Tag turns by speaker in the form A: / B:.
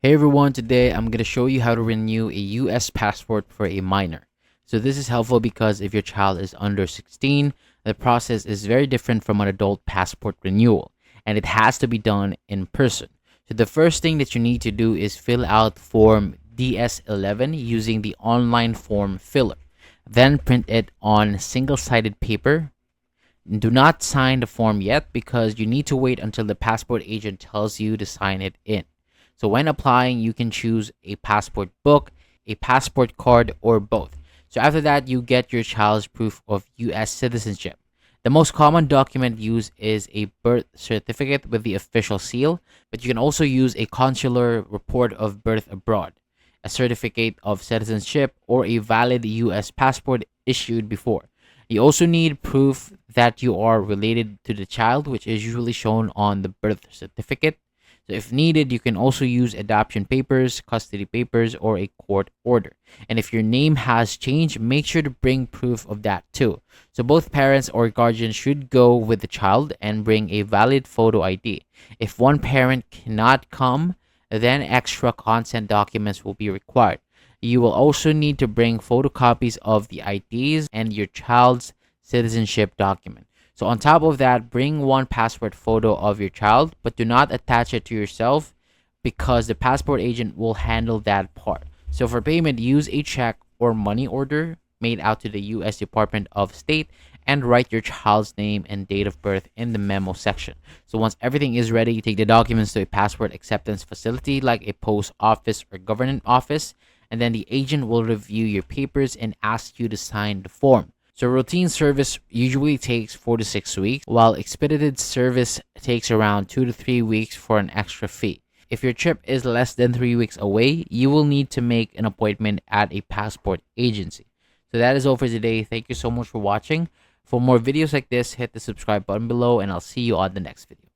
A: Hey everyone, today I'm going to show you how to renew a US passport for a minor. So this is helpful because if your child is under 16, the process is very different from an adult passport renewal, and it has to be done in person. So the first thing that you need to do is fill out form DS11 using the online form filler. Then print it on single-sided paper. Do not sign the form yet because you need to wait until the passport agent tells you to sign it in. So when applying, you can choose a passport book, a passport card, or both. So after that, you get your child's proof of US citizenship. The most common document used is a birth certificate with the official seal, but you can also use a consular report of birth abroad, a certificate of citizenship, or a valid US passport issued before. You also need proof that you are related to the child, which is usually shown on the birth certificate. So if needed, you can also use adoption papers, custody papers, or a court order. And if your name has changed, make sure to bring proof of that too. So both parents or guardians should go with the child and bring a valid photo ID. If one parent cannot come, then extra consent documents will be required. You will also need to bring photocopies of the IDs and your child's citizenship document. So on top of that, bring one passport photo of your child, but do not attach it to yourself because the passport agent will handle that part. So for payment, use a check or money order made out to the US Department of State and write your child's name and date of birth in the memo section. So once everything is ready, take the documents to a passport acceptance facility like a post office or government office, and then the agent will review your papers and ask you to sign the form. So routine service usually takes 4 to 6 weeks, while expedited service takes around 2 to 3 weeks for an extra fee. If your trip is less than 3 weeks away, you will need to make an appointment at a passport agency. So that is all for today. Thank you so much for watching. For more videos like this, hit the subscribe button below, and I'll see you on the next video.